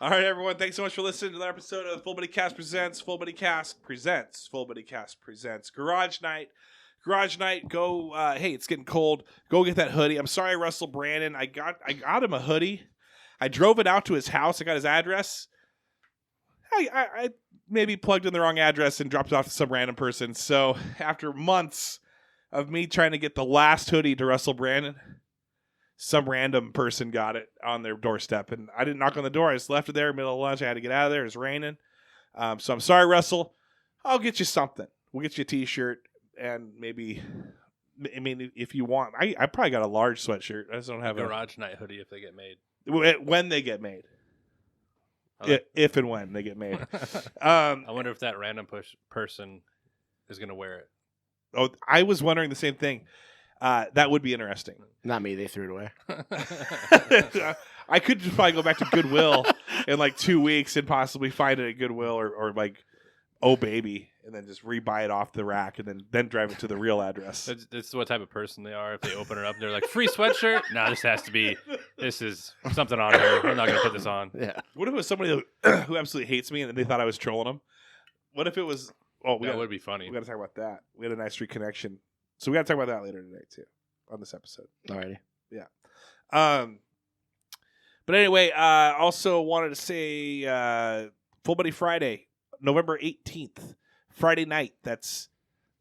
All right, everyone. Thanks so much for listening to another episode of Full Body Cast Presents. Full Body Cast Presents. Full Body Cast Presents. Garage Night. Garage Night. Go. Hey, it's getting cold. Go get that hoodie. I'm sorry, Russell Brandon. I got him a hoodie. I drove it out to his house. I got his address. I maybe plugged in the wrong address and dropped it off to some random person. So after months of me trying to get the last hoodie to Russell Brandon, some random person got it on their doorstep, and I didn't knock on the door. I just left it there in the middle of lunch. I had to get out of there. It was raining. So I'm sorry, Russell. I'll get you something. We'll get you a T-shirt, and maybe, I mean, if you want, I probably got a large sweatshirt. I just don't have a Garage Night hoodie if they get made. When they get made. If and when they get made. I wonder if that random person is going to wear it. Oh, I was wondering the same thing. That would be interesting. Not me. They threw it away. I could just probably go back to Goodwill in like 2 weeks and possibly find it at Goodwill or like Oh Baby, and then just rebuy it off the rack and then drive it to the real address. That's what type of person they are. If they open it up, they're like, free sweatshirt? No, this is something on here. I'm not going to put this on. Yeah. What if it was somebody who absolutely hates me and they thought I was trolling them? What if it was... Oh, that would be funny. We got to talk about that. We had a nice reconnection. So we got to talk about that later today, too, on this episode. Alrighty. Yeah. But anyway, also wanted to say Full Body Friday, November 18th, Friday night. That's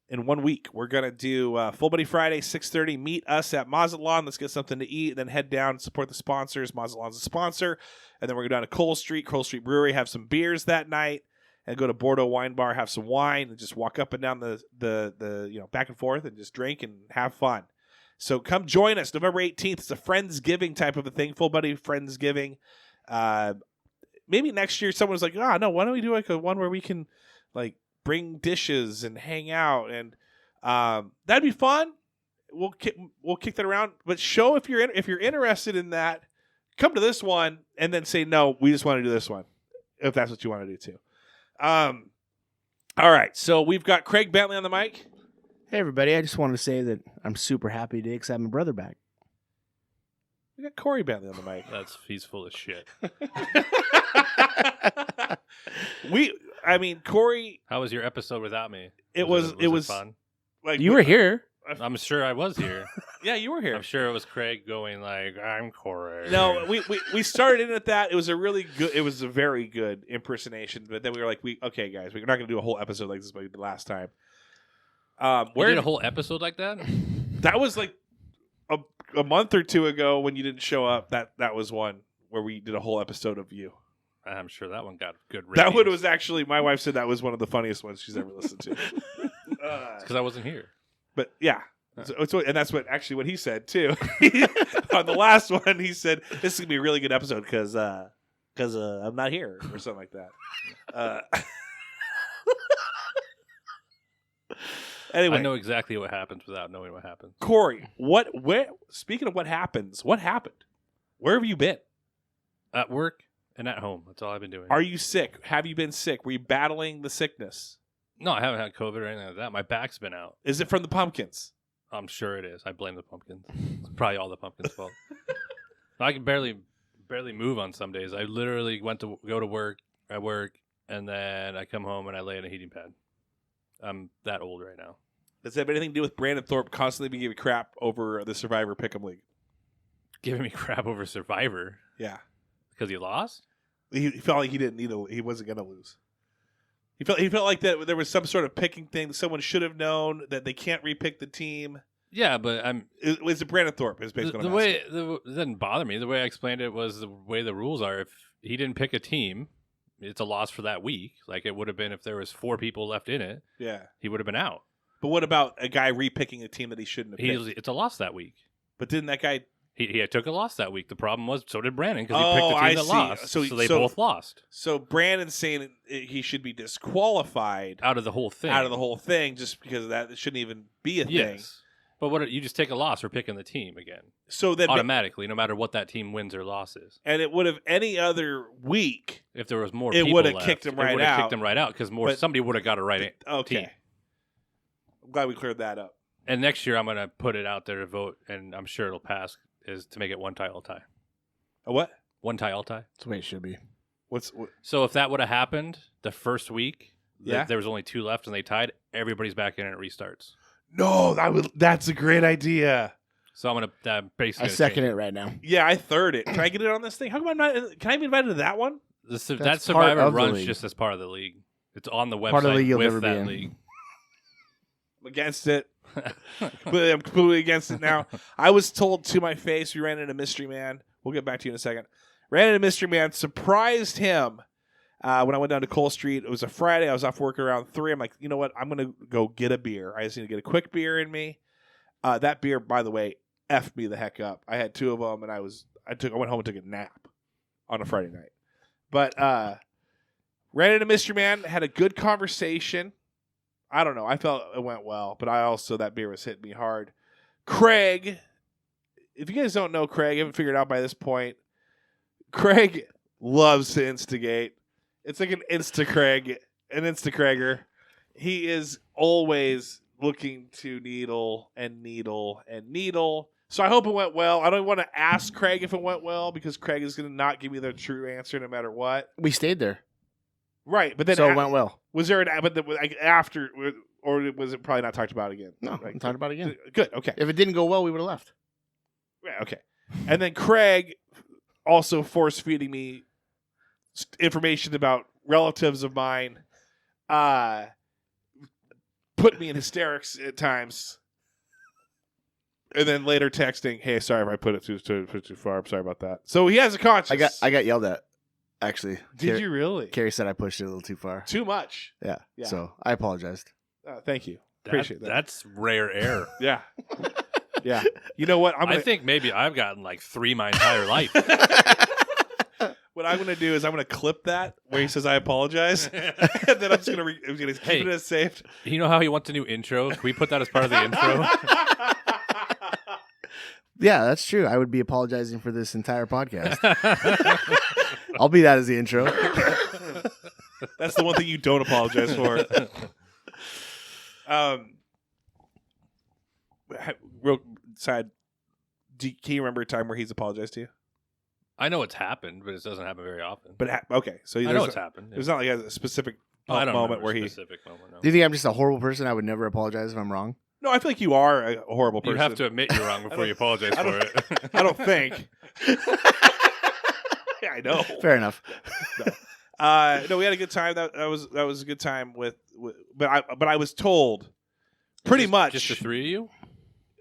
in 1 week. We're going to do Full Body Friday, 6:30. Meet us at Mazatlan. Let's get something to eat, then head down and support the sponsors. Mazatlan's a sponsor. And then we're going to go down to Cole Street Brewery, have some beers that night, and go to Bordeaux Wine Bar, have some wine, and just walk up and down the back and forth and just drink and have fun. So come join us November 18th. It's a Friendsgiving type of a thing, Full Body Friendsgiving. Maybe next year someone's like, no, why don't we do like a one where we can like bring dishes and hang out, and that'd be fun. We'll kick that around, but show if you're interested in that. Come to this one and then say no. We just want to do this one if that's what you want to do too. All right, so we've got Craig Bentley on the mic. Hey, everybody. I just wanted to say that I'm super happy today because I have my brother back. We got Corey Bentley on the mic. He's full of shit. Corey. How was your episode without me? It was fun. Like you were here. I'm sure I was here. Yeah, you were here. I'm sure it was Craig going like, "I'm Corey." No, we started in at that. It was a very good impersonation. But then we were like, okay, guys, we're not going to do a whole episode like this like we did last time. We did a whole episode like that? That was like a month or two ago when you didn't show up. That was one where we did a whole episode of you. I'm sure that one got good ratings. That one was actually, my wife said that was one of the funniest ones she's ever listened to. It's because I wasn't here. But yeah, and that's what he said too. On the last one, he said this is gonna be a really good episode because I'm not here or something like that. Anyway, I know exactly what happens without knowing what happens. Corey, speaking of what happens, what happened? Where have you been? At work and at home. That's all I've been doing. Are you sick? Have you been sick? Were you battling the sickness? No, I haven't had COVID or anything like that. My back's been out. Is it from the pumpkins? I'm sure it is. I blame the pumpkins. It's probably all the pumpkins' fault. I can barely move on some days. I literally went to go to work at work, and then I come home and I lay in a heating pad. I'm that old right now. Does that have anything to do with Brandon Thorpe constantly being giving crap over the Survivor Pick'em League? Giving me crap over Survivor? Yeah. Because he lost? He felt like he wasn't going to lose. He felt like that there was some sort of picking thing that someone should have known that they can't repick the team. Yeah, but It's Brandon Thorpe is basically the way it didn't bother me. The way I explained it was the way the rules are. If he didn't pick a team, it's a loss for that week. Like it would have been if there was 4 people left in it. Yeah, he would have been out. But what about a guy repicking a team that he shouldn't have picked? It's a loss that week. But didn't that guy? He took a loss that week. The problem was so did Brandon because he picked the team that lost. So they both lost. So Brandon's saying he should be disqualified out of the whole thing. Just because of that. It shouldn't even be a yes. thing. But what you just take a loss for picking the team again. So then automatically, no matter what that team wins or loses. And it would have any other week. If there was more, it would have kicked him right out. Kicked him right out because somebody would have got a right okay. team. I'm glad we cleared that up. And next year, I'm going to put it out there to vote, and I'm sure it'll pass. Is to make it one tie all tie. A what? One tie all tie. That's the way it should be. So if that would have happened the first week, Yeah. there was only 2 left and they tied, everybody's back in and it restarts. No, that's a great idea. So I'm gonna basically. I second it right now. Yeah, I third it. Can I get it on this thing? How come I'm not? Can I be invited to that one? That part Survivor of the runs league. just as part of the league. It's on the website Part of the league you'll with never be that in. league. I'm against it. I'm completely against it now. I was told to my face we ran into Mystery Man. We'll get back to you in a second. Ran into Mystery Man. Surprised him when I went down to Cole Street. It was a Friday. I was off work around 3. I'm like, you know what? I'm going to go get a beer. I just need to get a quick beer in me. That beer, by the way, effed me the heck up. I had 2 of them, and I went home and took a nap on a Friday night. But ran into Mystery Man. Had a good conversation. I don't know. I felt it went well, but that beer was hitting me hard. Craig, if you guys don't know Craig, haven't figured out by this point, Craig loves to instigate. It's like an Insta-Craiger. He is always looking to needle and needle and needle. So I hope it went well. I don't want to ask Craig if it went well because Craig is going to not give me the true answer no matter what. We stayed there. Right, but then So it went well. was there after, or was it probably not talked about again? No, we talked about it again. Good, okay. If it didn't go well, we would have left. Yeah, okay. And then Craig also force feeding me information about relatives of mine, put me in hysterics at times, and then later texting, "Hey, sorry if I put it too far. I'm sorry about that." So he has a conscience. I got yelled at. Actually, Did you really? Carrie said I pushed it a little too far. Too much. Yeah. Yeah. So I apologized. Thank you. Appreciate that. That's rare air. Yeah. Yeah. You know what? I think maybe I've gotten like 3 my entire life. What I'm going to do is I'm going to clip that where he says I apologize, and then I'm just going to keep it as saved. You know how he wants a new intro? Can we put that as part of the intro? Yeah, that's true. I would be apologizing for this entire podcast. I'll be that as the intro. That's the one thing you don't apologize for. Real side. Can you remember a time where he's apologized to you? I know it's happened, but it doesn't happen very often. But okay, so I know it's happened. There's not like a specific I don't moment remember where a specific moment. No. Do you think I'm just a horrible person? I would never apologize if I'm wrong. No, I feel like you are a horrible person. You have to admit you're wrong before you apologize for it. I don't think. Yeah, I know. Fair enough. No, we had a good time. That was a good time but I was told pretty much just the 3 of you.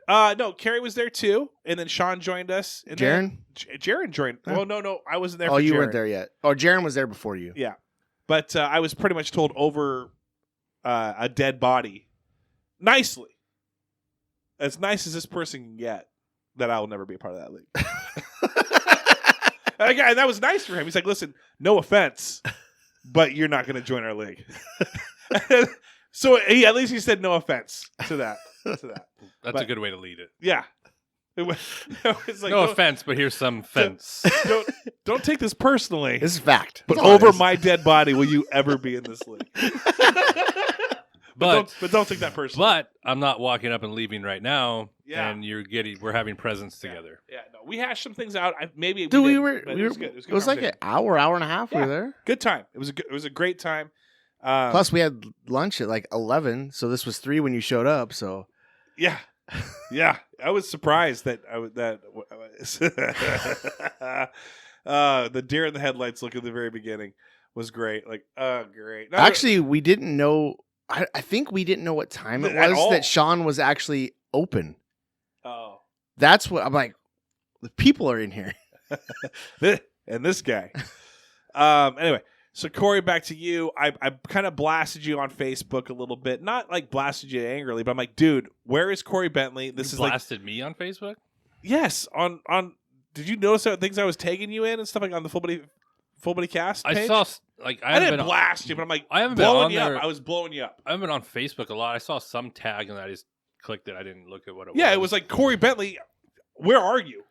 No, Carrie was there too, and then Sean joined us. And Jaron? Jaron joined. Huh. Well, no, I wasn't there. Oh, for you Jaron. weren't there yet. Oh, Jaron was there before you. Yeah, but I was pretty much told over a dead body, nicely, as nice as this person can get, that I will never be a part of that league. And that was nice for him. He's like, "Listen, no offense, but you're not going to join our league." So at least he said no offense to that. That's a good way to lead it. Yeah. It was like, no offense, but here's some fence. Don't take this personally. This is fact. But That's all it over is. my dead body, will you ever be in this league? But don't take that personally. But I'm not walking up and leaving right now. Yeah. And we're having presents together. Yeah, no, we hashed some things out. Maybe Dude, it was good. It was like an hour and a half. We were there. Good time. It was a great time. Plus, we had lunch at like 11, so this was 3 when you showed up. So yeah, I was surprised that the deer in the headlights look at the very beginning was great. Like, great. No, actually, we didn't know. I think we didn't know what time it At was all. that Sean was actually open. oh, That's what I'm like. The people are in here. and this guy. Anyway, so Corey, back to you. I kind of blasted you on Facebook a little bit, not like blasted you angrily, but I'm like, dude, where is Corey Bentley? This You is blasted me on Facebook? yes, on. Did you notice that things I was tagging you in and stuff like on the Full Buddy Cast page? I saw like I didn't blast you, but I'm like, I haven't been blowing on you there. up. I was blowing you up. I haven't been on Facebook a lot. I saw some tag and I just clicked it. I didn't look at what it was. Yeah, it was like Corey Bentley. Where are you?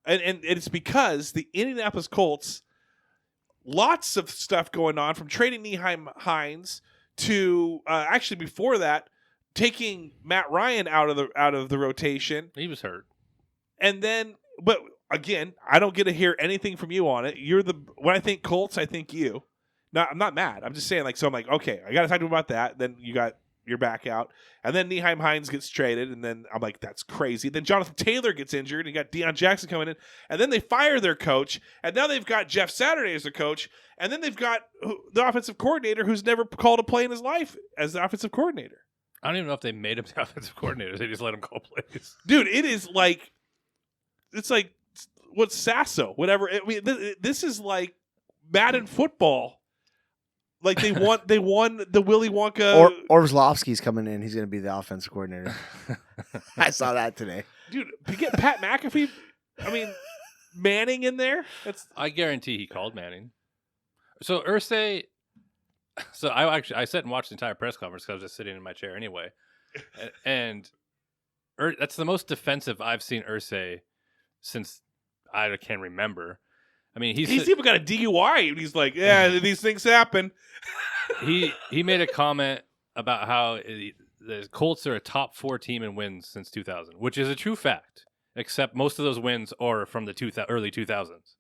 And it's because the Indianapolis Colts, lots of stuff going on from trading Nyheim Hines to actually before that taking Matt Ryan out of the rotation, He was hurt. and then but again, I don't get to hear anything from you on it. When I think Colts, I think you. I'm not mad. I'm just saying, like, so I'm like, okay, I got to talk to him about that. Then you got your back out. And then Nyheim Hines gets traded. And then I'm like, that's crazy. Then Jonathan Taylor gets injured. And you got Deion Jackson coming in. And then they fire their coach. And now they've got Jeff Saturday as their coach. And then they've got the offensive coordinator who's never called a play in his life as the offensive coordinator. I don't even know if they made him the offensive coordinator. They just let him call plays. Dude, it's like what's Sasso? Whatever. This is like Madden football. Like they won the Willy Wonka. Orlovsky's coming in. He's going to be the offensive coordinator. I saw that today. Dude, to get Pat McAfee, I mean, Manning in there. I guarantee he called Manning. So Irsay. So I sat and watched the entire press conference because I was just sitting in my chair anyway, and that's the most defensive I've seen Irsay since I can remember. I mean, he's even got a DUI, and he's like, "Yeah, these things happen." He made a comment about how the Colts are a top 4 team in wins since 2000, which is a true fact. Except most of those wins are from the early 2000s,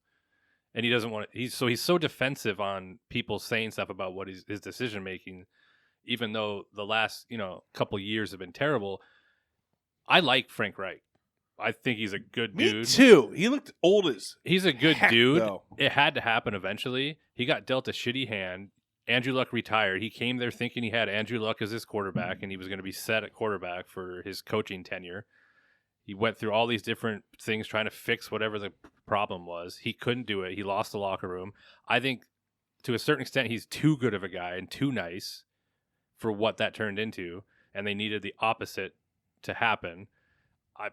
and he doesn't want to. He's so defensive on people saying stuff about what his decision making, even though the last couple years have been terrible. I like Frank Reich. I think he's a good dude. Me too. He looked old as He's a good dude. Though. It had to happen eventually. He got dealt a shitty hand. Andrew Luck retired. He came there thinking he had Andrew Luck as his quarterback, and he was going to be set at quarterback for his coaching tenure. He went through all these different things trying to fix whatever the problem was. He couldn't do it. He lost the locker room. I think to a certain extent he's too good of a guy and too nice for what that turned into, and they needed the opposite to happen.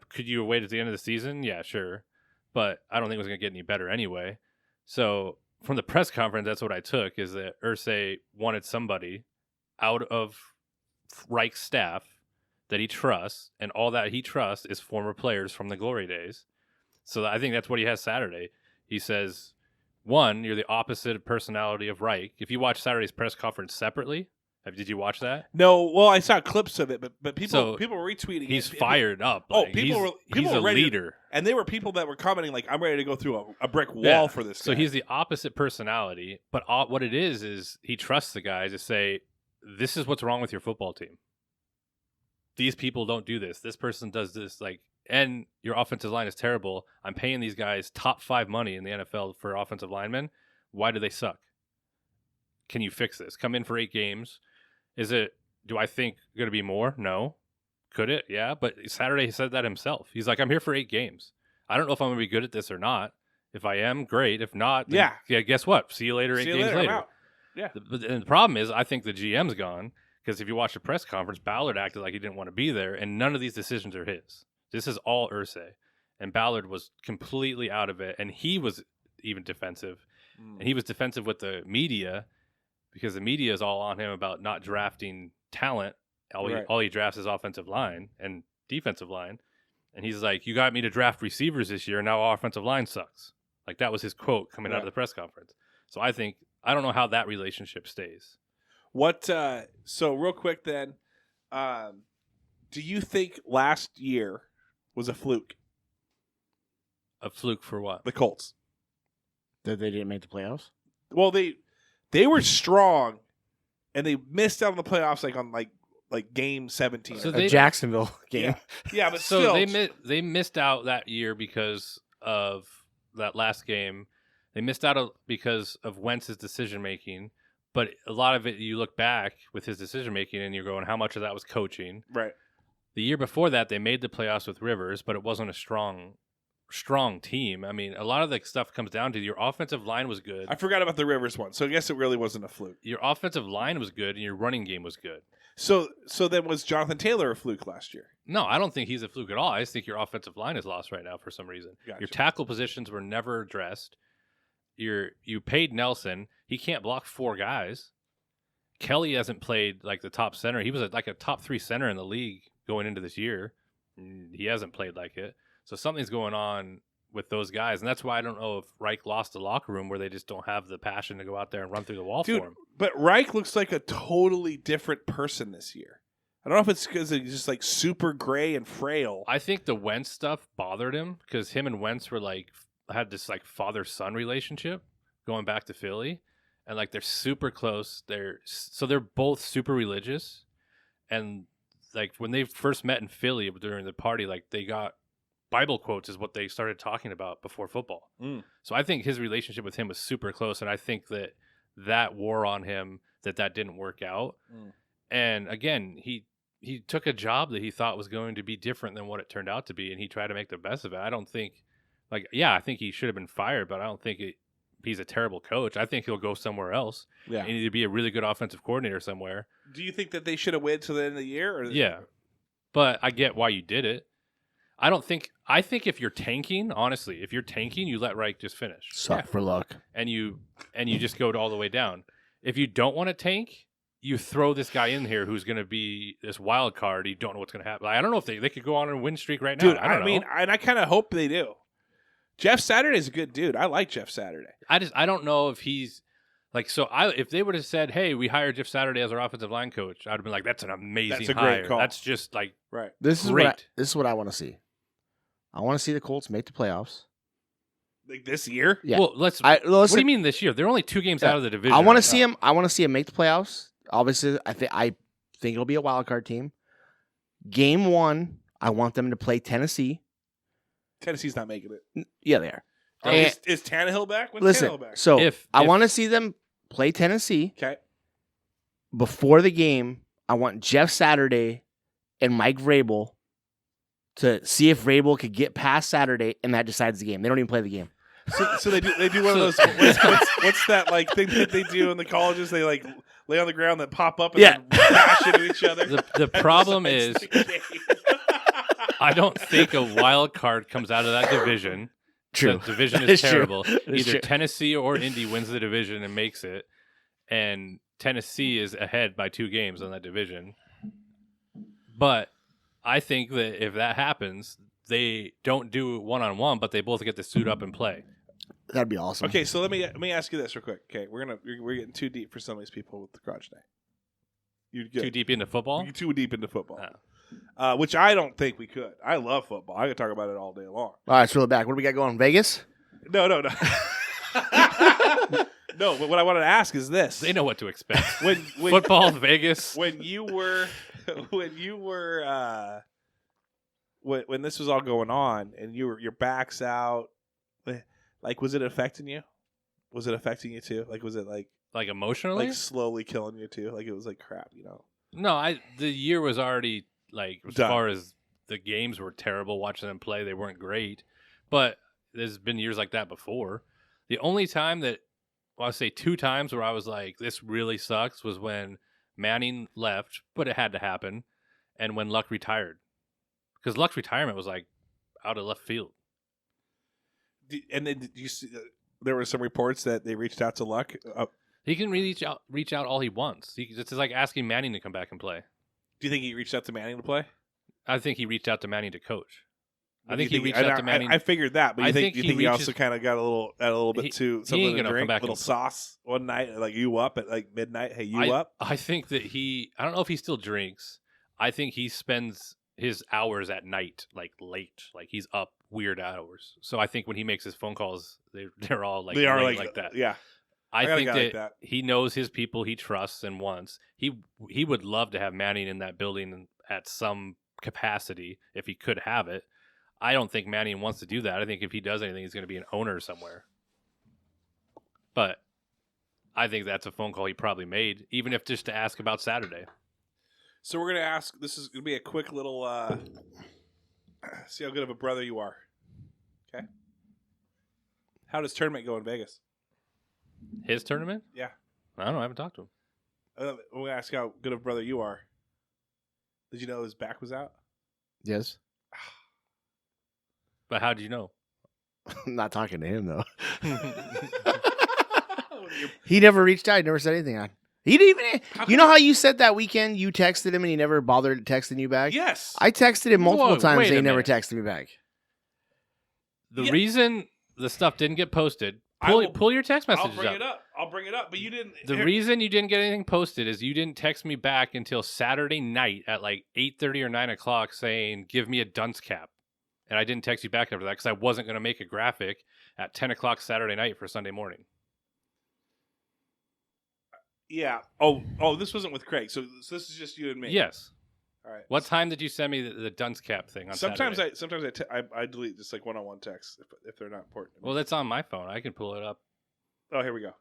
Could you wait at the end of the season? Yeah, sure. But I don't think it was going to get any better anyway. So from the press conference, that's what I took, is that Irsay wanted somebody out of Reich's staff that he trusts, and all that he trusts is former players from the glory days. So I think that's what he has Saturday. He says, one, you're the opposite personality of Reich. If you watch Saturday's press conference separately, did you watch that? No, well, I saw clips of it, but people were retweeting. He's fired up. Like, he's a leader, and they were people that were commenting like, "I'm ready to go through a brick wall for this." So guy. He's the opposite personality, but what it is he trusts the guys to say, "This is what's wrong with your football team. These people don't do this. This person does this. And your offensive line is terrible. I'm paying these guys top 5 money in the NFL for offensive linemen. Why do they suck? Can you fix this? Come in for 8 games." Do I think going to be more? No. Could it? Yeah. But Saturday he said that himself. He's like, I'm here for 8 games. I don't know if I'm going to be good at this or not. If I am, great. If not, then, yeah. Guess what? See you later. 8 games later. I'm out. Yeah. And the problem is, I think the GM's gone because if you watch the press conference, Ballard acted like he didn't want to be there, and none of these decisions are his. This is all Irsay. And Ballard was completely out of it, and he was even defensive. And he was defensive with the media, because the media is all on him about not drafting talent. All he drafts is offensive line and defensive line. And he's like, you got me to draft receivers this year, now our offensive line sucks. Like, that was his quote coming out of the press conference. So I don't know how that relationship stays. So real quick then, do you think last year was a fluke? A fluke for what? The Colts. That they didn't make the playoffs? Well, they were strong, and they missed out on the playoffs on game 17. So a Jacksonville game. Yeah, but so still. they missed out that year because of that last game. They missed out because of Wentz's decision making, but a lot of it, you look back with his decision making, and you're going, how much of that was coaching? Right. The year before that, they made the playoffs with Rivers, but it wasn't a strong team. I mean, a lot of the stuff comes down to your offensive line was good. I forgot about the Rivers one, so I guess it really wasn't a fluke. Your offensive line was good, and your running game was good. So then was Jonathan Taylor a fluke last year? No, I don't think he's a fluke at all. I just think your offensive line is lost right now for some reason. Gotcha. Your tackle positions were never addressed. You paid Nelson. He can't block 4 guys. Kelly hasn't played like the top center. He was like a top 3 center in the league going into this year. He hasn't played like it. So something's going on with those guys, and that's why I don't know if Reich lost the locker room where they just don't have the passion to go out there and run through the wall for him. But Reich looks like a totally different person this year. I don't know if it's because he's just super gray and frail. I think the Wentz stuff bothered him because him and Wentz were like had this like father-son relationship going back to Philly, and like they're super close. They're both super religious, and like when they first met in Philly during the party, like they got Bible quotes is what they started talking about before football. So I think his relationship with him was super close, and I think that wore on him that didn't work out. And again, he took a job that he thought was going to be different than what it turned out to be, and he tried to make the best of it. I don't think, I think he should have been fired, but I don't think he's a terrible coach. I think he'll go somewhere else. Yeah, and either be a really good offensive coordinator somewhere. Do you think that they should have waited till the end of the year? Or yeah, but I get why you did it. I think if you're tanking, honestly, you let Reich just finish. Suck for luck. And you just go all the way down. If you don't want to tank, you throw this guy in here who's going to be this wild card. You don't know what's going to happen. I don't know if they could go on a win streak right now. Dude, I mean, and I kind of hope they do. Jeff Saturday's a good dude. I like Jeff Saturday. I don't know if he's like, if they would have said, hey, we hired Jeff Saturday as our offensive line coach, I'd have been like, that's an amazing That's a hire. great call. That's just like, right. This is great. what I want to see. I want to see the Colts make the playoffs. Like this year? Yeah. Well, what do you mean this year? They're only 2 games out of the division. I want to see him. I want to see him make the playoffs. Obviously, I think it'll be a wild card team. Game 1, I want them to play Tennessee. Tennessee's not making it. Yeah, they are. Is Tannehill back? When's Listen, Tannehill back? so I want to see them play Tennessee. Okay. Before the game, I want Jeff Saturday and Mike Vrabel to see if Vrabel could get past Saturday, and that decides the game. They don't even play the game. So they do one of those. What's that like thing that they do in the colleges? They like lay on the ground, then pop up and then bash into each other. The problem is, I don't think a wild card comes out of that division. True. The division is terrible. Either Either Tennessee or Indy wins the division and makes it, and Tennessee is ahead by 2 games on that division. But I think that if that happens, they don't do one-on-one, but they both get to suit up and play. That'd be awesome. Okay, so let me ask you this real quick. Okay, we're getting too deep for some of these people with the garage night. You're good. Too deep into football? You're too deep into football. Oh. Which I don't think we could. I love football. I could talk about it all day long. All right, let's roll it back. What do we got going? Vegas? No. No, but what I wanted to ask is this. They know what to expect. When Football, Vegas. When this was all going on and your back's out, like, was it affecting you? Was it affecting you too? Like, was it like emotionally? like slowly killing you too? Like it was like crap, No, the year was already like as done. far as the games were terrible. Watching them play, they weren't great. But there's been years like that before. The only time that, well, I'll say 2 times where I was like, this really sucks was when Manning left, but it had to happen, and when Luck retired. Because Luck's retirement was like out of left field. And then did you see, there were some reports that they reached out to Luck. He can reach out all he wants. It's like asking Manning to come back and play. Do you think he reached out to Manning to play? I think he reached out to Manning to coach. I think he reached out to Manning. I figured that, but you think he also kind of got a little bit too something to drink, a little sauce one night, like you up at like midnight. Hey, you up? I think that I don't know if he still drinks. I think he spends his hours at night, like late, like he's up weird hours. So I think when he makes his phone calls, they're all like they are like that. Yeah, I think that he knows his people, he trusts and wants. He would love to have Manning in that building at some capacity if he could have it. I don't think Manning wants to do that. I think if he does anything, he's going to be an owner somewhere. But I think that's a phone call he probably made, even if just to ask about Saturday. So we're going to ask, this is going to be a quick little, see how good of a brother you are. Okay. How does tournament go in Vegas? His tournament? Yeah. I don't know. I haven't talked to him. We're going to ask how good of a brother you are. Did you know his back was out? Yes. But how did you know? I'm not talking to him, though. He never reached out. He never said anything. He didn't even. You know how you said that weekend you texted him and he never bothered texting you back? Yes. I texted him multiple times wait and he a never minute. texted me back. The reason the stuff didn't get posted, pull your text messages up. I'll bring it up, but you didn't. The reason you didn't get anything posted is you didn't text me back until Saturday night at like 8:30 or 9 o'clock saying, give me a dunce cap. And I didn't text you back after that because I wasn't going to make a graphic at 10 o'clock Saturday night for Sunday morning. Yeah. Oh, this wasn't with Craig. So this is just you and me. Yes. All right. What time did you send me the dunce cap thing on Saturday? Sometimes I delete just like one-on-one texts if they're not important. Well, that's on my phone. I can pull it up. Oh, here we go.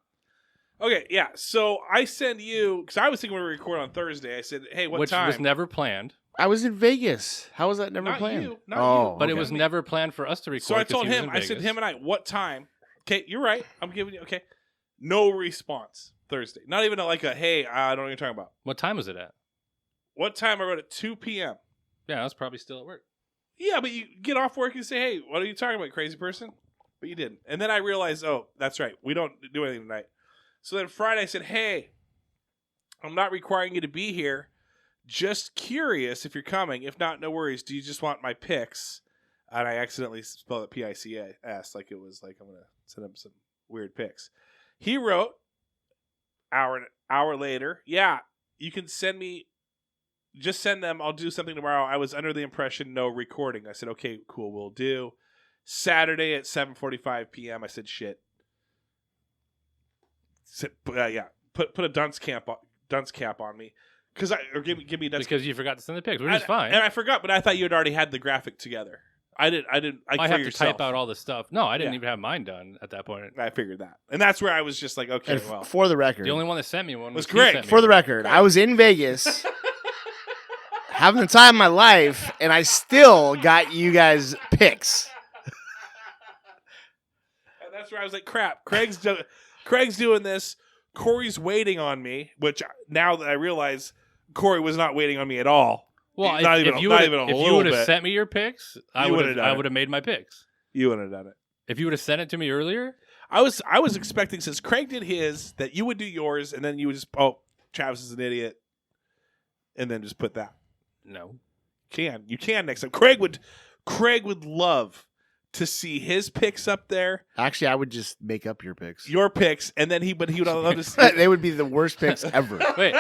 Okay, yeah. So I send you because I was thinking we were recording on Thursday. I said, "Hey, what time?" Which was never planned. I was in Vegas. How was that never Not planned? you, not you. But it okay. was never planned for us to record. So I 'cause told he was him. in I said Vegas. him and I. What time? Okay, you're right. I'm giving you. Okay, no response Thursday. Not even like a hey. I don't know what you're talking about. What time was it at? What time? I wrote at 2 p.m. Yeah, I was probably still at work. Yeah, but you get off work and say, hey, what are you talking about, crazy person? But you didn't. And then I realized, oh, that's right. We don't do anything tonight. So then Friday I said, hey, I'm not requiring you to be here. Just curious if you're coming. If not, no worries. Do you just want my pics? And I accidentally spelled it P-I-C-S like it was like I'm going to send him some weird pics. He wrote, hour later, yeah, you can send me. Just send them. I'll do something tomorrow. I was under the impression no recording. I said, okay, cool, we'll do. Saturday at 7:45 p.m. I said, shit. Yeah, put a dunce cap on me, or give me a dunce Because you forgot to send the pics, which is fine. And I forgot, but I thought you had already had the graphic together. I didn't. I have to yourself. type out all the stuff. No, I didn't even have mine done at that point. I figured that, and that's where I was just like, okay, And well, for the record, The only one that sent me one was Greg. he sent me for the one. record, I was in Vegas having the time of my life, and I still got you guys pics. and that's where I was like, crap. Craig's doing this. Corey's waiting on me, which now that I realize Corey was not waiting on me at all. Well, Not if even you a would have bit. sent me your pics, I You would would've done it. have made my pics. You wouldn't have done it. If you would have sent it to me earlier, I was expecting, since Craig did his, that you would do yours, and then you would just, Travis is an idiot, and then just put that. no. You can next time. Craig would love to see his picks up there, Actually, I would just make up your pics. your picks, and then he would love to see. They would be the worst pics ever. Wait,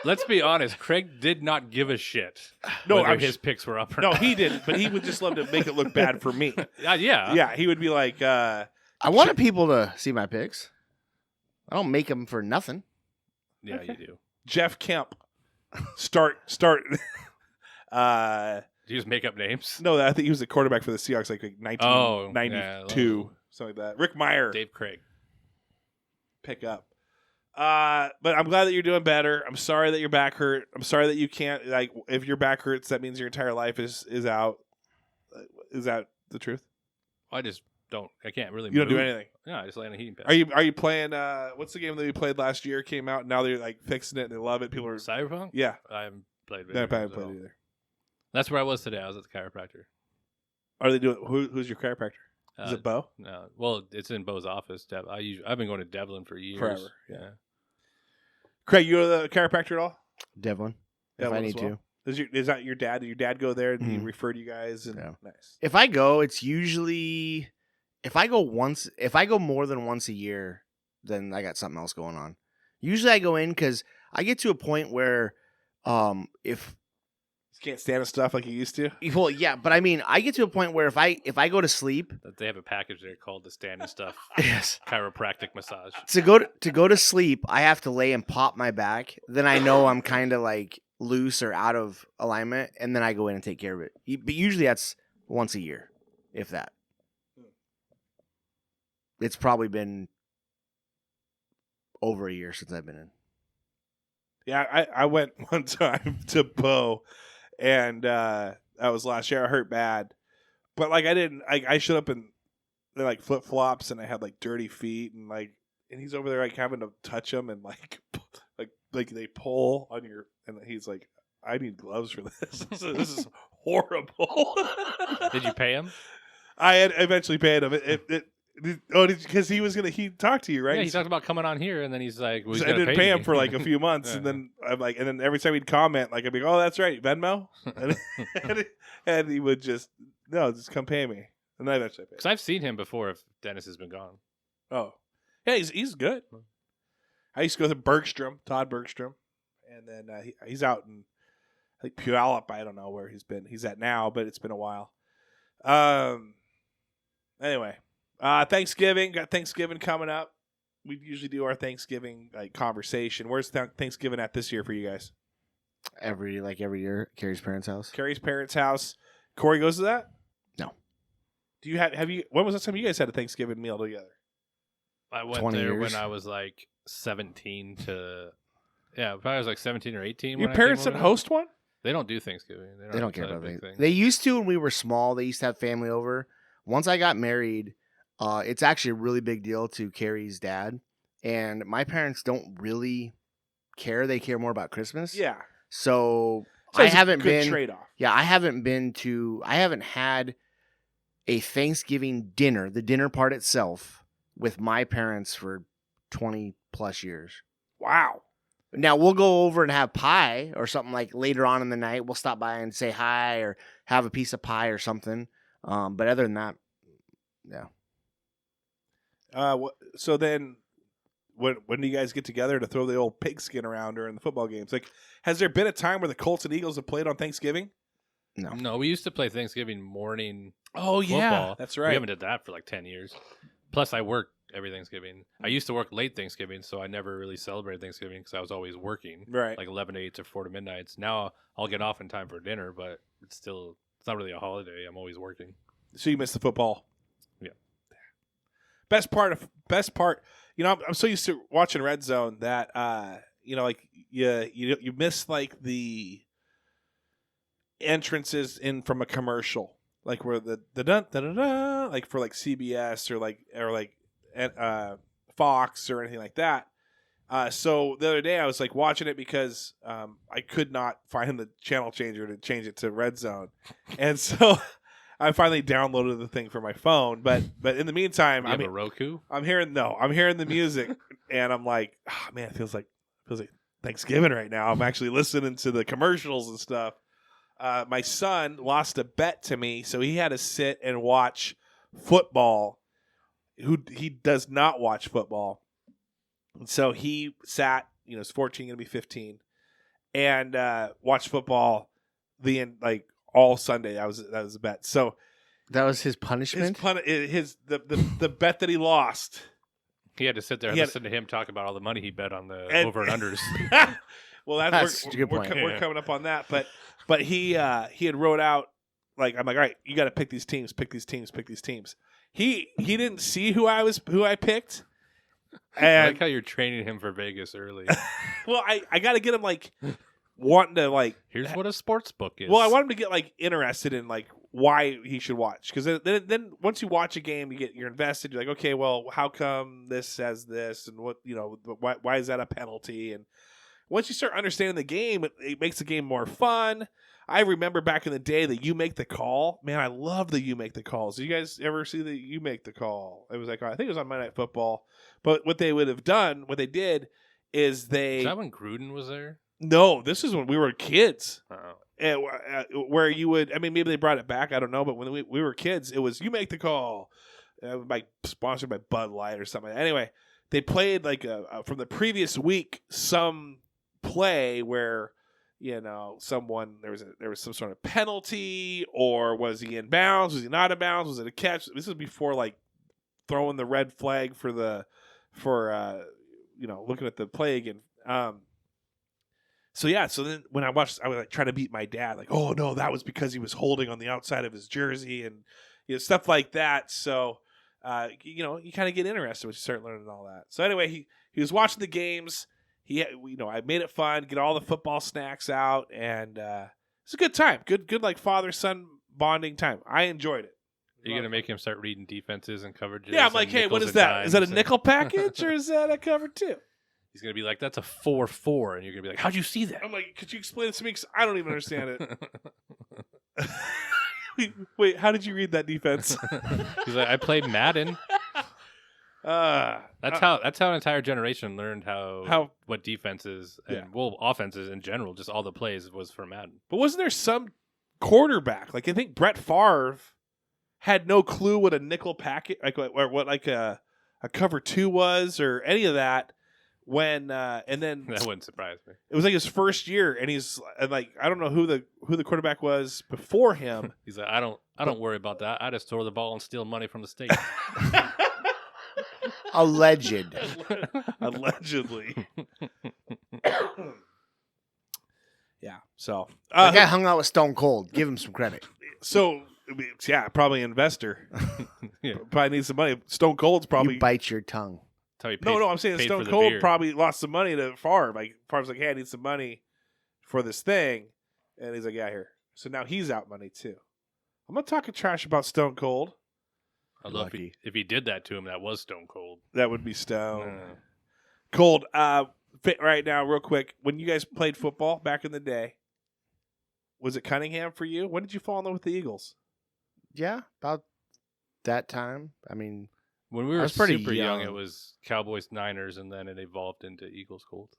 let's be honest. Craig did not give a shit No, whether his picks were up or No, not. he didn't, but he would just love to make it look bad for me. Yeah. Yeah, he would be like, I wanted people to see my pics. I don't make them for nothing. Yeah, Okay. you do. Jeff Kemp, start. Do you just make up names? No, I think he was the quarterback for the Seahawks, like 1992, something like that. Rick Meyer, Dave Craig. pick up. But I'm glad that you're doing better. I'm sorry that your back hurt. I'm sorry that you can't, like, if your back hurts, that means your entire life is out. Is that the truth? I just don't. I can't really. You don't move. do anything. Yeah, I just lay on a heating pad. Are you playing? What's the game that we played last year? Came out and now they're like fixing it and they love it. People are Cyberpunk? yeah. I haven't played. I haven't games at played all. it either. That's where I was today. I was at the chiropractor. Are they doing? Who's your chiropractor? Is it Bo? No. Well, it's in Bo's office. I've been going to Devlin for years. Forever, yeah. Craig, you go to the chiropractor at all? Devlin, if Devlin I need as well? to. Is that your dad? Did your dad go there and he Mhm. referred you guys? And Yeah. Nice. If I go, it's usually if I go more than once a year, then I got something else going on. Usually I go in because I get to a point where if Just can't stand stuff like you used to. well, yeah, but I mean, I get to a point where if I go to sleep, That they have a package there called the Standing Stuff yes, Chiropractic Massage. to go to sleep, I have to lay and pop my back. Then I know I'm kind of like loose or out of alignment, and then I go in and take care of it. But usually that's once a year, if that. It's probably been over a year since I've been in. Yeah, I went one time to Bo, and that was last year. I hurt bad, but like I showed up in like flip flops and I had like dirty feet and he's over there like having to touch them and like they pull on your and he's like, I need gloves for this. This is horrible. Did you pay him? I had eventually paid him. Because he talked to you, right? Yeah, he talked about coming on here, and then he's like, well, he's I gonna didn't pay him me. for like a few months, Yeah. and then and then every time he'd comment, like I'd be, oh, that's right, Venmo, and he would just come pay me, and then I eventually paid. Because I've seen him before if Dennis has been gone. Oh, yeah, he's good. I used to go to Todd Bergstrom, and then he's out in I think Puyallup. I don't know where he's at now, but it's been a while. Anyway, Thanksgiving, got Thanksgiving coming up. We usually do our Thanksgiving conversation. Where's Thanksgiving at this year for you guys? Every year, Carrie's parents' house. Carrie's parents' house. Corey goes to that? No. Do you have you? When was the time you guys had a Thanksgiving meal together? I went 20 there years. when I was like 17 to, probably I was like 17 or 18. Your when parents I came didn't over. host one? They don't do Thanksgiving. They don't care have about big things. things. They used to when we were small. They used to have family over. Once I got married, it's actually a really big deal to Carrie's dad. And my parents don't really care. They care more about Christmas. Yeah. So So I it's a haven't good been. trade-off. Yeah, I haven't had a Thanksgiving dinner, the dinner part itself, with my parents for 20 plus years. Wow. Now we'll go over and have pie or something like later on in the night. We'll stop by and say hi or have a piece of pie or something. But other than that, yeah. So then, when do you guys get together to throw the old pigskin around during the football games? Like, has there been a time where the Colts and Eagles have played on Thanksgiving? No, we used to play Thanksgiving morning Oh football. that's We right. haven't did that for like 10 years. Plus, I work every Thanksgiving. I used to work late Thanksgiving, so I never really celebrated Thanksgiving because I was always working. Right. Like 11 to 8 or 4 to midnights. Now I'll get off in time for dinner, but it's not really a holiday. I'm always working. So you missed the football. Yeah. Best part. You know, I'm so used to watching Red Zone that like you miss like the entrances in from a commercial, like where the dun da da da, like for like CBS or Fox or anything like that. So the other day I was like watching it because I could not find the channel changer to change it to Red Zone, and so I finally downloaded the thing for my phone. But in the meantime, You have a Roku? I'm hearing the music, and I'm like, oh, man, it feels like Thanksgiving right now. I'm actually listening to the commercials and stuff. My son lost a bet to me, so he had to sit and watch football. He does not watch football, and so he sat. He's 14, going to be 15, and watched football all Sunday. That was a bet. So That was his punishment? The bet that he lost. He had to sit there and listen to him talk about all the money he bet on the over and unders. Well, That's a good point. We're coming up on that, but he had wrote out I'm like, all right, you got to pick these teams. He didn't see who I picked. And I like how you're training him for Vegas early. well, I got to get him wanting to Here's what a sports book is. Well, I want him to get interested in why he should watch, because then once you watch a game, you're invested. You're like, okay, well, how come this says this, and what why is that a penalty? And once you start understanding the game, it makes the game more fun. I remember back in the day that You Make the Call. Man, I love the You Make the Calls. Did you guys ever see the You Make the Call? It was I think it was on Monday Night Football. But what they did is Is that when Gruden was there? No, this is when we were kids. Oh. Where you would, maybe they brought it back. I don't know. But when we were kids, it was You Make the Call, sponsored by Bud Light or something. Anyway, they played from the previous week some play where someone there was some sort of penalty, or was he in bounds? Was he not in bounds? Was it a catch? This was before throwing the red flag for looking at the play again. So then when I watched, I was trying to beat my dad. Oh no, that was because he was holding on the outside of his jersey and stuff like that. So you kind of get interested when you start learning all that. So anyway, he was watching the games. I made it fun, get all the football snacks out, and it's a good time. Good father son bonding time. I enjoyed it. You're going to make him start reading defenses and coverages? Yeah, I'm like, hey, what is that? Is that a nickel package or is that a cover 2? He's going to be like, that's a 4-4. And you're going to be like, how'd you see that? I'm like, could you explain it to me? Because I don't even understand it. Wait, how did you read that defense? He's like, I played Madden. That's how an entire generation learned what defenses and offenses in general, just all the plays was for Madden. But wasn't there some quarterback, I think Brett Favre had no clue what a nickel packet, or what a cover 2 was, or any of that, when and then that wouldn't surprise me. It was his first year, and he's I don't know who the quarterback was before him. He's like, I I don't worry about that. I just throw the ball and steal money from the state. Alleged. Allegedly. Yeah. So That guy hung out with Stone Cold. Give him some credit. So yeah, probably an investor. Yeah. Probably needs some money. Stone Cold's probably You bite your tongue. That's how he no. I'm saying paid Stone for the Cold beer. probably lost some money to Favre. Like Favre's like, hey, I need some money for this thing, and he's like, yeah, here. So now he's out money too. I'm not talking trash about Stone Cold. I love if he did that to him. That was Stone Cold. That would be Stone Cold. Right now, real quick. When you guys played football back in the day, was it Cunningham for you? When did you fall in love with the Eagles? Yeah, about that time. I mean, When we I were was pretty super young, young. it was Cowboys, Niners, and then it evolved into Eagles, Colts.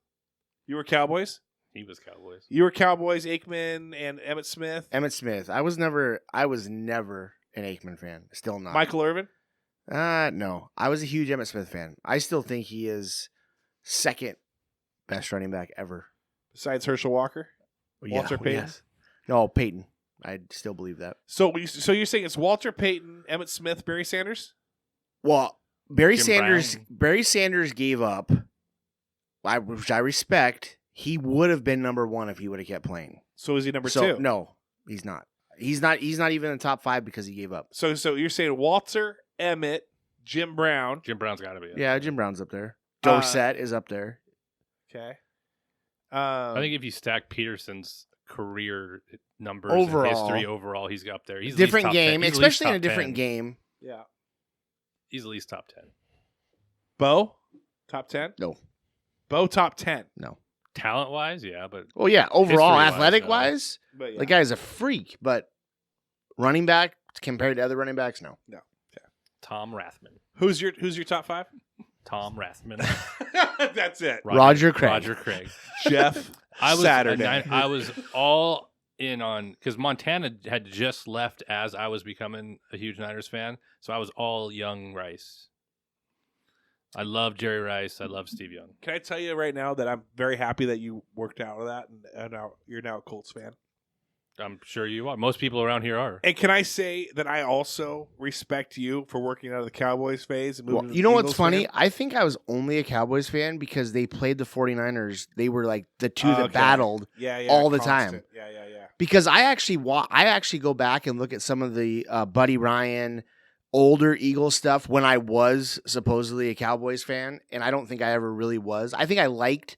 You were Cowboys. He was Cowboys. You were Cowboys. Aikman and Emmitt Smith. Emmett Smith. I was never an Aikman fan. Still not. Michael Irvin. No. I was a huge Emmett Smith fan. I still think he is second best running back ever. Besides Herschel Walker. Walter Payton? Yes. No, Peyton. I still believe that. So you're saying it's Walter Payton, Emmitt Smith, Barry Sanders? Well, Barry Jim Sanders. Brown. Barry Sanders gave up, which I respect. He would have been number one if he would have kept playing. So is he number two? No, he's not. He's not even in the top 5 because he gave up. So you're saying Walter, Emmett, Jim Brown. Jim Brown's got to be. Yeah, Jim Brown's up there. Dorsett is up there. Okay. I think if you stack Peterson's career numbers Overall. and history overall, he's up there. He's Different at least top game, 10. He's at least especially in a top different 10. game. Yeah. He's at least top 10. Bo, top 10? No. Bo, top 10. No. Talent-wise, yeah, but Well, yeah, overall, History-wise, athletic-wise, But yeah. the guy's a freak. But running back compared to other running backs, no. Tom Rathman. Who's your top 5? Tom Rathman. That's it. Roger Craig. Roger Craig. Jeff Saturday. I was all in on because Montana had just left as I was becoming a huge Niners fan, so I was all young Rice. I love Jerry Rice. I love Steve Young. Can I tell you right now that I'm very happy that you worked out of that and now you're now a Colts fan? I'm sure you are. Most people around here are. And can I say that I also respect you for working out of the Cowboys phase and moving Well, to you the know Eagles what's funny? fan? I think I was only a Cowboys fan because they played the 49ers. They were like the two that Okay. battled. Yeah, all the constant. time. Yeah. Because I actually go back and look at some of the Buddy Ryan, older Eagles stuff when I was supposedly a Cowboys fan, and I don't think I ever really was. I think I loved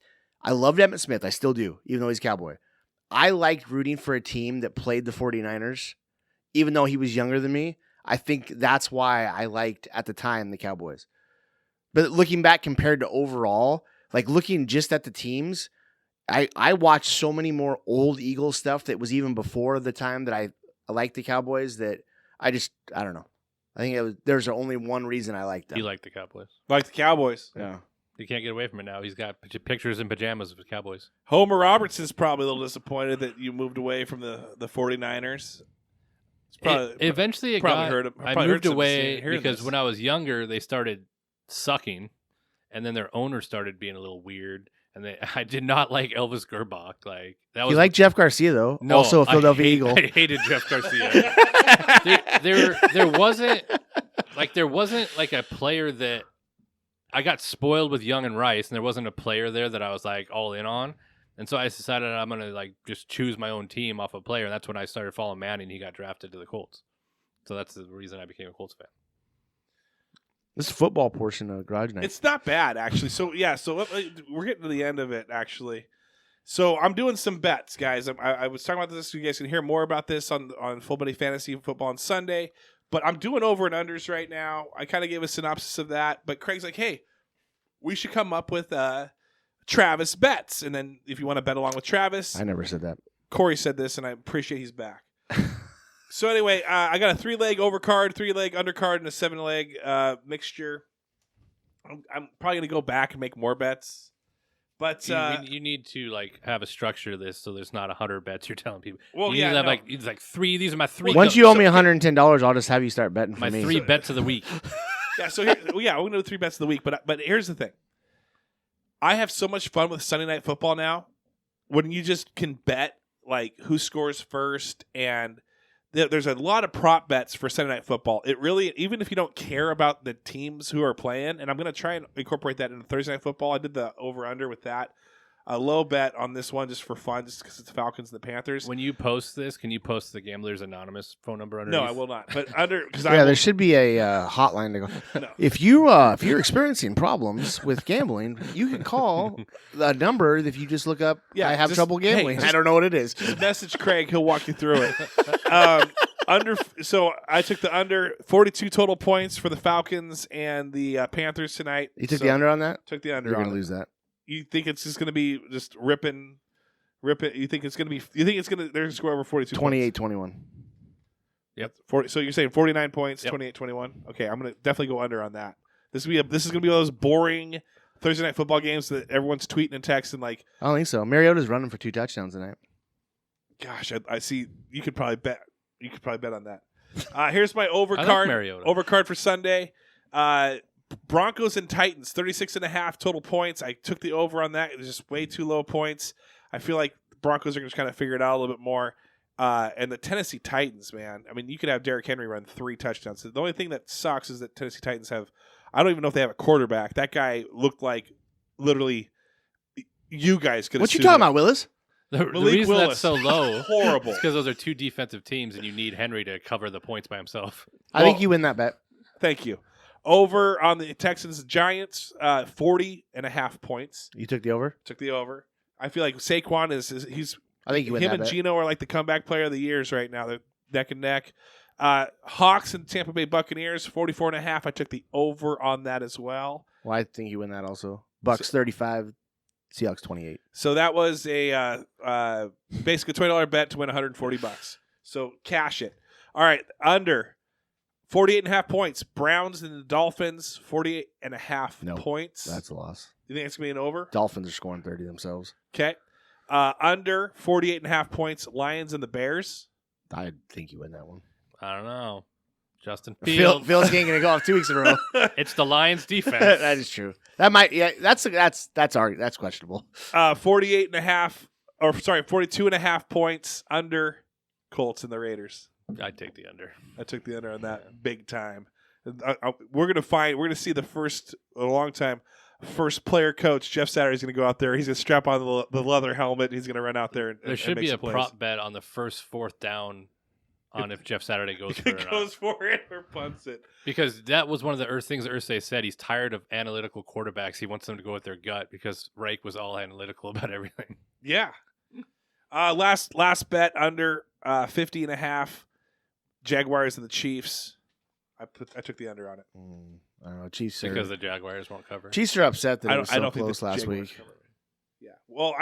Emmitt Smith. I still do, even though he's a Cowboy. I liked rooting for a team that played the 49ers, even though he was younger than me. I think that's why I liked, at the time, the Cowboys. But looking back compared to overall, like looking just at the teams, I watched so many more old Eagles stuff that was even before the time that I liked the Cowboys that I don't know. I think there's only one reason I liked them. He liked the Cowboys. Like the Cowboys. Yeah. You can't get away from it now. He's got pictures in pajamas of the Cowboys. Homer Robertson's probably a little disappointed that you moved away from the 49ers. It's probably, Eventually, probably heard him. I probably moved heard some away hearing because this. when I was younger, they started sucking, and then their owner started being a little weird. And I did not like Elvis Gerbach. Like that was You like Jeff Garcia though, no, also a Philadelphia Eagle. I hated Jeff Garcia. there wasn't like a player that I got spoiled with Young and Rice, and there wasn't a player there that I was like all in on. And so I decided I'm gonna like just choose my own team off a player, and that's when I started following Manning. He got drafted to the Colts, so that's the reason I became a Colts fan. This football portion of Garage Night. It's not bad, actually. So, yeah, we're getting to the end of it, actually. So, I'm doing some bets, guys. I was talking about this. So you guys can hear more about this on Full Buddy Fantasy Football on Sunday. But I'm doing over and unders right now. I kind of gave a synopsis of that. But Craig's like, hey, we should come up with Travis bets. And then if you want to bet along with Travis, I never said that. Corey said this, and I appreciate he's back. So anyway, I got a 3-leg overcard, 3-leg undercard, and a 7-leg mixture. I'm probably gonna go back and make more bets, but You need to like have a structure to this, so there's not 100 bets you're telling people. Well, you yeah, need to have no. it's like 3. These are my 3. Once you owe me $110, I'll just have you start betting for my me. 3 bets of the week. yeah. So here, we're gonna do 3 bets of the week. But here's the thing: I have so much fun with Sunday Night Football now. When you just can bet like who scores first and there's a lot of prop bets for Sunday Night Football. It really, even if you don't care about the teams who are playing, and I'm going to try and incorporate that into Thursday Night Football. I did the over-under with that. A low bet on this one just for fun, just because it's the Falcons and the Panthers. When you post this, can you post the Gamblers Anonymous phone number underneath? No, I will not. But because there should be a hotline to go. No. If you're experiencing problems with gambling, you can call the number. If you just look up, Yeah, I have just- trouble gambling. hey, I don't know what it is. just message Craig; he'll walk you through it. So I took the under 42 total points for the Falcons and the Panthers tonight. You took So the under on that. Took the under. You're on going to it. lose that. You think it's just going to be just ripping? You think it's going to be? You think it's going to? They're going to score over 42. 28-21. Yep. 40, so you're saying 49 points, Yep. 28-21. Okay, I'm going to definitely go under on that. This is going to be one of those boring Thursday Night Football games that everyone's tweeting and texting like, I don't think so. Mariota's running for 2 touchdowns tonight. "Gosh, I see." You could probably bet. You could probably bet on that. Here's my I like overcard. Mariota. Overcard for Sunday. Broncos and Titans, 36.5 total points. I took the over on that. It was just way too low points. I feel like the Broncos are going to kind of figure it out a little bit more. And the Tennessee Titans, man. I mean, you could have Derrick Henry run 3 touchdowns. The only thing that sucks is that Tennessee Titans have – I don't even know if they have a quarterback. That guy looked like literally you guys could have What you talking about, Willis? The Malik reason Willis. that's so low Horrible. is because those are 2 defensive teams, and you need Henry to cover the points by himself. I think you win that bet. Thank you. Over on the Texans Giants, 40.5 points. You took the over? Took the over. I feel like Saquon he's I think you win him that and bet. Geno are like the comeback player of the years right now. They're neck and neck. Hawks and Tampa Bay Buccaneers, 44.5. I took the over on that as well. Well, I think you win that also. Bucks 35, Seahawks 28. So that was a basically $20 bet to win $140. So cash it. All right, under 48.5 points. Browns and the Dolphins, 48.5 No, points. That's a loss. You think it's gonna be an over? Dolphins are scoring 30 themselves. Okay. Under 48.5 points. Lions and the Bears. I think you win that one. I don't know. Justin Phil's Fields. game going to go off 2 weeks in a row. It's the Lions' defense. That is true. That might. Yeah, that's questionable. 42.5 points under Colts and the Raiders. I'd take the under. I took the under on that big time. We're gonna see the first in a long time. First player coach Jeff Saturday's gonna go out there. He's gonna strap on the leather helmet. He's gonna run out there. And, There should and be make a some plays. prop bet on the first 4th down on if Jeff Saturday goes for it or goes not. for it or punts it. Because that was one of the things that Irsay said. He's tired of analytical quarterbacks. He wants them to go with their gut because Reich was all analytical about everything. Yeah. Last bet under 50.5. Jaguars and the Chiefs. I took the under on it. I don't know. Chiefs Because the Jaguars won't cover. Chiefs are upset that it was I so don't think close the last Jaguars week. cover it. Yeah. Well,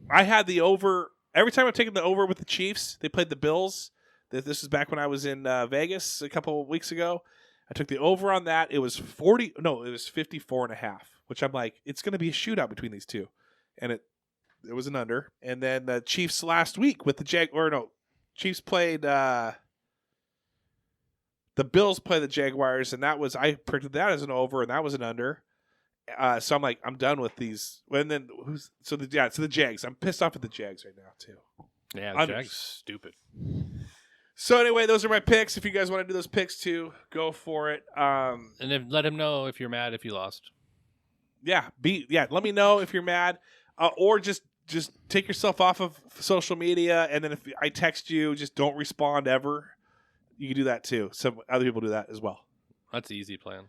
I had the over. Every time I've taken the over with the Chiefs, they played the Bills. This is back when I was in Vegas a couple of weeks ago. I took the over on that. It was 54.5, which I'm like, it's going to be a shootout between these two. And it was an under. And then the Chiefs last week with the Chiefs played the Bills play the Jaguars, and I predicted that as an over, and that was an under. So I'm like, I'm done with these. And then the Jags. I'm pissed off at the Jags right now too. Yeah, the Unders. Jags stupid. So anyway, those are my picks. If you guys want to do those picks too, go for it. And let him know if you're mad if you lost. Let me know if you're mad, or just take yourself off of social media, and then if I text you, just don't respond ever. You can do that too. Some other people do that as well. That's the easy plan.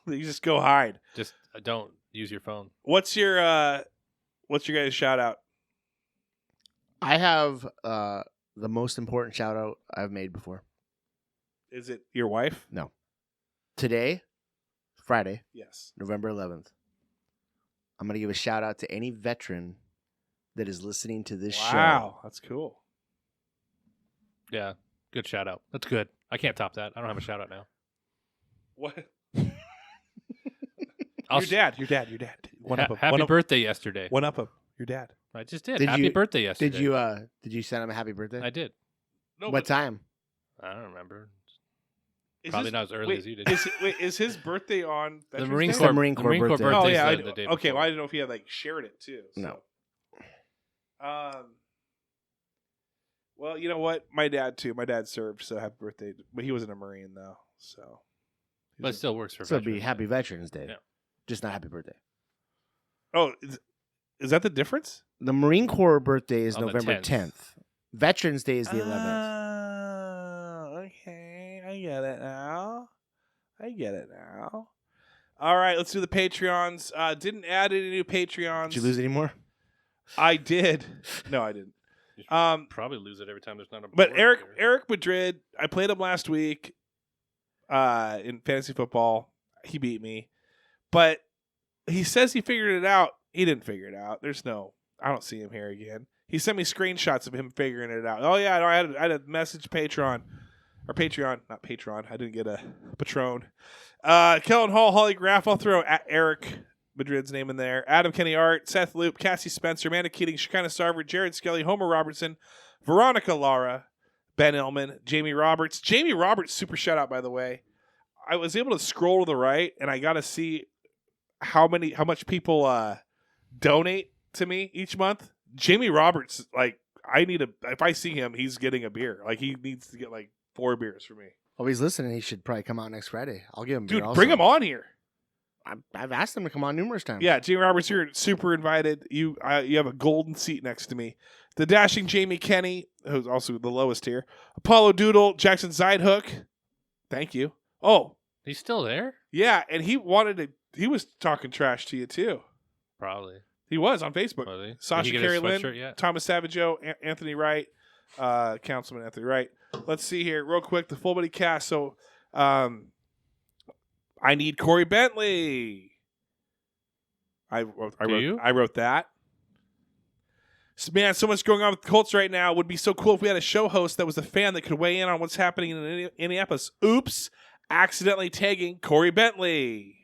You just go hide. Just don't use your phone. What's your guys' shout out? I have the most important shout out I've made before. Is it your wife? No. Today, Friday, Yes. November 11th, I'm going to give a shout out to any veteran that is listening to this show. Wow, that's cool. Yeah, good shout out. That's good. I can't top that. I don't have a shout out now. What? I'll Your dad. One up him. Happy birthday yesterday. One up him. Your dad. I just did. Did Happy you- birthday yesterday. Did you send him a happy birthday? I did. No, What time? I don't remember. is Probably his- not as early wait, as you did. Is his birthday on The Veterans Marine Day? Corps. The Marine Corps birthday. Oh birthday's yeah. the day Okay. before. Well, I didn't know if he had shared it too. So. No. Well, you know what? My dad too. My dad served, so happy birthday. But he wasn't a Marine though, so. But it still works for So it'd be veterans. Happy Veterans Day. Yeah. Just not Happy Birthday. Oh, is that the difference? The Marine Corps birthday is On the November 10th. 10th. Veterans Day is the 11th. Okay, I get it now. All right, let's do the Patreons. Didn't add any new Patreons. Did you lose any more? I did. No, I didn't. You should probably lose it every time there's not a. But board here. Eric Madrid, I played him last week in fantasy football. He beat me. But he says he figured it out. He didn't figure it out. I don't see him here again. He sent me screenshots of him figuring it out. Oh, yeah, I had a message Patreon. Or Patreon, not Patreon. I didn't get a Patron. Kellen Hall, Holly Graff. I'll throw Eric Madrid's name in there. Adam Kenny Art, Seth Loop, Cassie Spencer, Amanda Keating, Shekinah Sarver, Jared Skelly, Homer Robertson, Veronica Lara, Ben Illman, Jamie Roberts. Jamie Roberts, super shout out, by the way. I was able to scroll to the right, and I got to see how much people donate to me each month. Jamie Roberts, like, if I see him, he's getting a beer. Like, he needs to get, 4 beers for me. Oh, he's listening. He should probably come out next Friday. I'll give him a beer Dude, also. bring him on here. I've asked him to come on numerous times. Yeah, Jamie Roberts, you're super invited. You have a golden seat next to me. The dashing Jamie Kenny, who's also the lowest tier. Apollo Doodle, Jackson Zidehook. Thank you. Oh, He's still there? yeah, and he was talking trash to you too. Probably. He was on Facebook. Was he? Sasha Did he get Carey his Lynn, sweatshirt yet? Thomas Savageau, Anthony Wright, Councilman Anthony Wright. Let's see here, real quick, the full body cast. So, I need Corey Bentley. I wrote that. So, man, so much going on with the Colts right now. It would be so cool if we had a show host that was a fan that could weigh in on what's happening in Indianapolis. Oops, accidentally tagging Corey Bentley.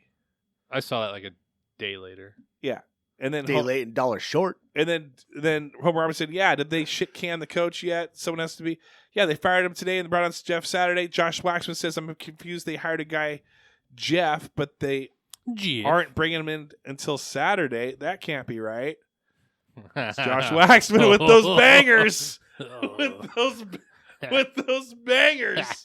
I saw that like a day later. Yeah, and then Day late and dollar short. And then Homer Roberts said, yeah, did they shit can the coach yet? Someone has to be. Yeah, they fired him today and brought on Jeff Saturday. Josh Waxman says, I'm confused. They hired a guy, Jeff, but they aren't bringing him in until Saturday. That can't be right. It's Josh Waxman with those bangers. with those bangers.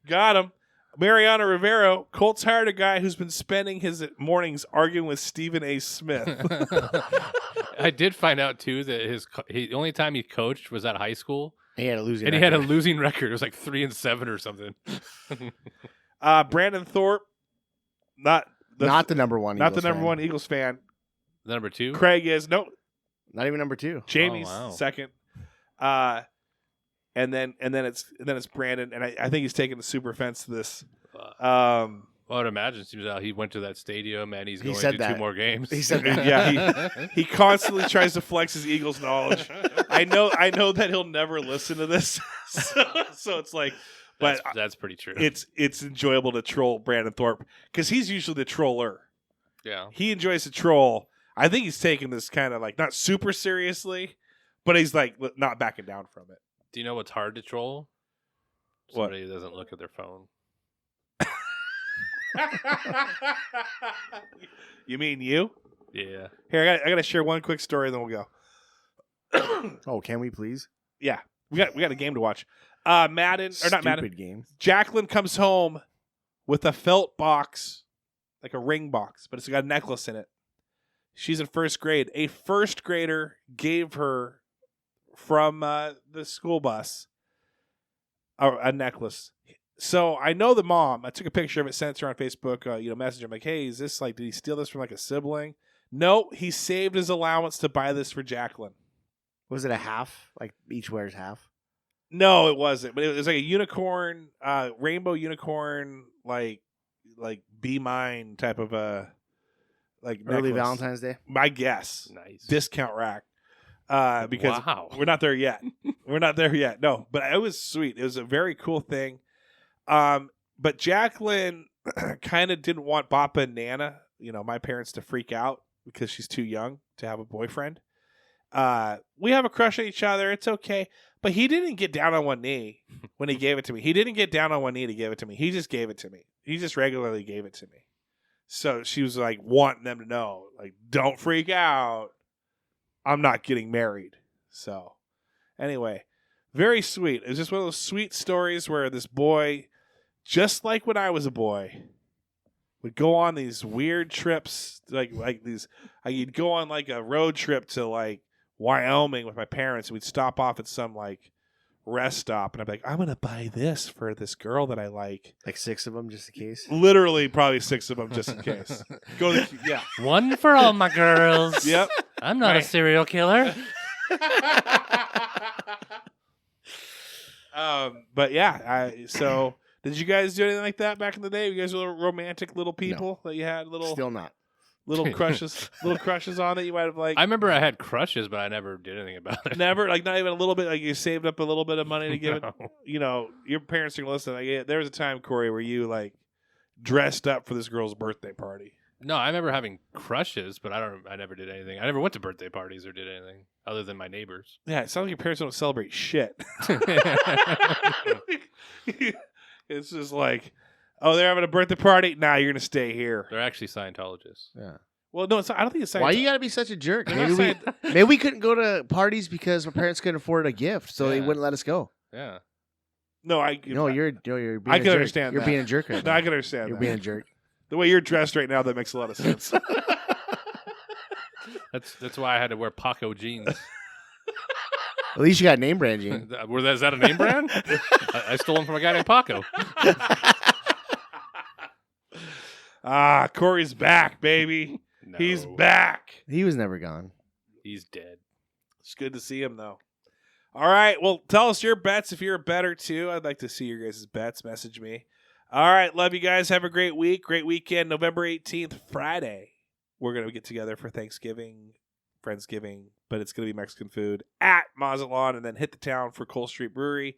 Got him. Mariano Rivero, Colts hired a guy who's been spending his mornings arguing with Stephen A. Smith. I did find out too that the only time he coached was at high school. He had a losing and record. he had a losing record. It was like 3-7 or something. Brandon Thorpe, not the number one. Not Eagles the number fan. one Eagles fan. Number 2. Craig is not even number 2. Jamie's Oh, wow. second. And then it's Brandon, and I think he's taking the super offense to this. Well, I'd imagine seems out he went to that stadium and he's going said to that. 2 more games. He said that. Yeah, he constantly tries to flex his Eagles knowledge. I know that he'll never listen to this, so it's like, but that's pretty true. It's enjoyable to troll Brandon Thorpe because he's usually the troller. Yeah, he enjoys to troll. I think he's taking this kind of like not super seriously, but he's like not backing down from it. Do you know what's hard to troll? What? Somebody who doesn't look at their phone. You mean you? Yeah. Here, I got to share one quick story, and then we'll go. Oh, can we please? Yeah, we got a game to watch. Madden or not Madden? Stupid game. Jacqueline comes home with a felt box, like a ring box, but it's got a necklace in it. She's in first grade. A first grader gave her from the school bus a necklace. So I know the mom. I took a picture of it, sent it to her on Facebook. Message. I'm like, hey, is this like? Did he steal this from like a sibling? No, he saved his allowance to buy this for Jacqueline. Was it a half? Like each wears half? No, it wasn't. But it was like a unicorn, rainbow unicorn, like Be Mine type of a like Early necklace. Valentine's Day? My guess. Nice. Discount rack. Because Wow. we're not there yet. We're not there yet. No, but it was sweet. It was a very cool thing. But Jacqueline kind of didn't want Papa and Nana, my parents, to freak out because she's too young to have a boyfriend. We have a crush on each other. It's okay. But he didn't get down on one knee when he gave it to me. He didn't get down on one knee to give it to me. He just gave it to me. He just regularly gave it to me. So she was like wanting them to know, like, don't freak out. I'm not getting married. So anyway, Very sweet. It was just one of those sweet stories where this boy, just like when I was a boy, would go on these weird trips, like these. You'd go on like a road trip to like Wyoming with my parents, and we'd stop off at some like rest stop, and I'd be like, I'm gonna buy this for this girl that I like. Like 6 of them, just in case. Literally, probably 6 of them, just in case. Yeah. One for all my girls. Yep. I'm not a serial killer. But yeah, so did you guys do anything like that back in the day? You guys were romantic little people that you had Still not. little crushes on that you might have like. I remember I had crushes, but I never did anything about it. Never, like not even a little bit. Like you saved up a little bit of money to give it. You know, your parents are gonna listen. Like, there was a time, Corey, where you like dressed up for this girl's birthday party. No, I remember having crushes, but I never did anything. I never went to birthday parties or did anything other than my neighbors. Yeah, it sounds like your parents don't celebrate shit. It's just like, oh, they're having a birthday party. Nah, you're gonna stay here. They're actually Scientologists. Yeah. Well, no, it's not, I don't think it's. Why you gotta be such a jerk? They're Maybe not maybe we couldn't go to parties because my parents couldn't afford a gift, so they Yeah. wouldn't let us go. Yeah. No, You're being I a can jerk. understand You're that. being a jerk right No, now. I can understand. You're that. being a jerk. The way you're dressed right now, that makes a lot of sense. That's why I had to wear Paco jeans. At least you got name brand, Gene. Is that a name brand? I stole them from a guy named Paco. Corey's back, baby. No, He's back. He was never gone. He's dead. It's good to see him, though. All right. Well, tell us your bets if you're a bettor, too. I'd like to see your guys' bets. Message me. All right. Love you guys. Have a great week. Great weekend. November 18th, Friday. We're going to get together for Thanksgiving, Friendsgiving, but it's going to be Mexican food at Mazatlan, and then hit the town for Cole Street Brewery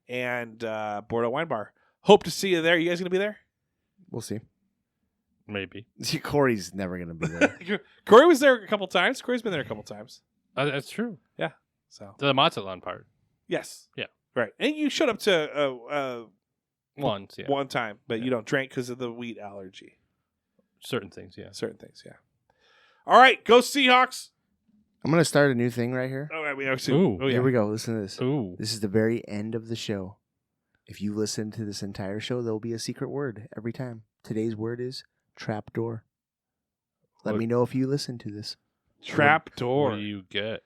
and Bordeaux Wine Bar. Hope to see you there. You guys going to be there? We'll see. Maybe. Corey's never gonna be there. Corey was there a couple times. Corey's been there a couple times. That's true. So The Mazatlan part. yes. Yeah. Right. And you showed up to Once, yeah. one time, but Yeah. you don't drink because of the wheat allergy. Certain things, yeah. Certain things, yeah. All right, go Seahawks. I'm gonna start a new thing right here. Oh, we have Ooh. Oh, yeah. Here we go. Listen to this. Ooh. This is the very end of the show. If you listen to this entire show, there will be a secret word every time. Today's word is trapdoor. Let What- me know if you listen to this. Trap What door. do you get?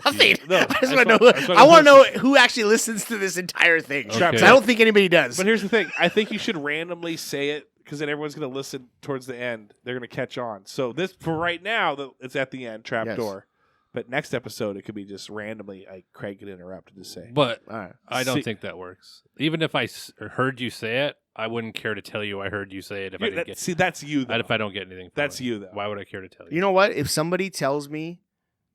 Nothing. No, I just that's want to what- know. that's what I I'm want to know who actually listens to this entire thing. Okay. 'Cause I don't think anybody does. But here's the thing. I think you should randomly say it because then everyone's going to listen towards the end. They're going to catch on. So this, for right now, it's at the end, trap Yes. door. But next episode, it could be just randomly, Craig could interrupt and just say. But All right. I don't See- think that works. Even if I heard you say it, I wouldn't care to tell you I heard you say it if I didn't get. See, that's you, though. If I don't get anything. From That's it. you, though. Why would I care to tell you? You know what? If somebody tells me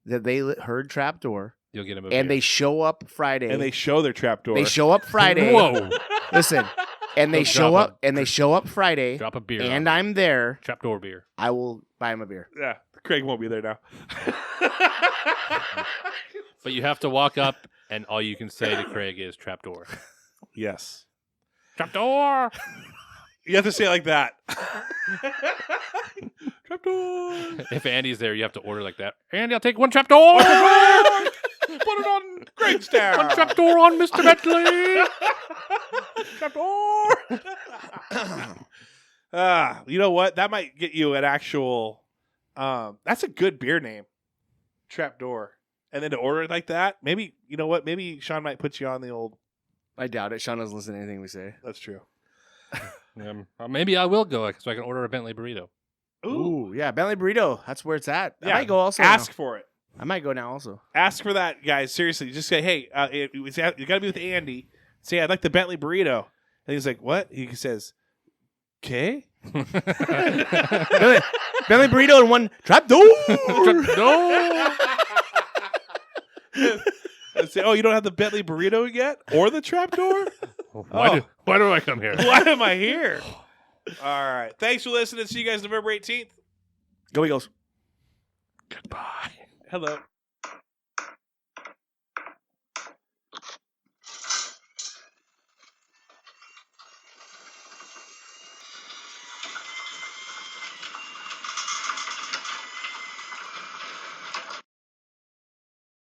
that they heard trapdoor You'll get him a and beer. they show up Friday, And they show their trap door. they show up Friday. Whoa! Listen, and they Don't show drop up and they show up Friday, Drop a beer. and on I'm there. me. Trapdoor beer. I will buy him a beer. Yeah, Craig won't be there now. But you have to walk up, and all you can say to Craig is trapdoor. Yes. Trapdoor. You have to say it like that. Trapdoor. If Andy's there, you have to order like that. Andy, I'll take one trapdoor. Put it on Craig's town. One trapdoor on Mr. Bentley. Trapdoor. You know what? That might get you an actual. That's a good beer name. Trapdoor. And then to order it like that, maybe, you know what? Maybe Sean might put you on the old. I doubt it. Sean doesn't listen to anything we say. That's true. Maybe I will go so I can order a Bentley burrito. Ooh, yeah, Bentley burrito. That's where it's at. I Yeah, might go also. Ask now. for it. I might go now also. Ask for that, guys. Seriously, just say, "Hey, you got to be with Andy." Say, "I'd like the Bentley burrito," and he's like, "What?" He says, "Okay." Bentley burrito and one trapdoor. Trapdoor. And say, "Oh, you don't have the Bentley burrito yet, or the trapdoor? Why do I come here? Why am I here?" All right. Thanks for listening. See you guys November 18th. Go Eagles. Goodbye. Hello.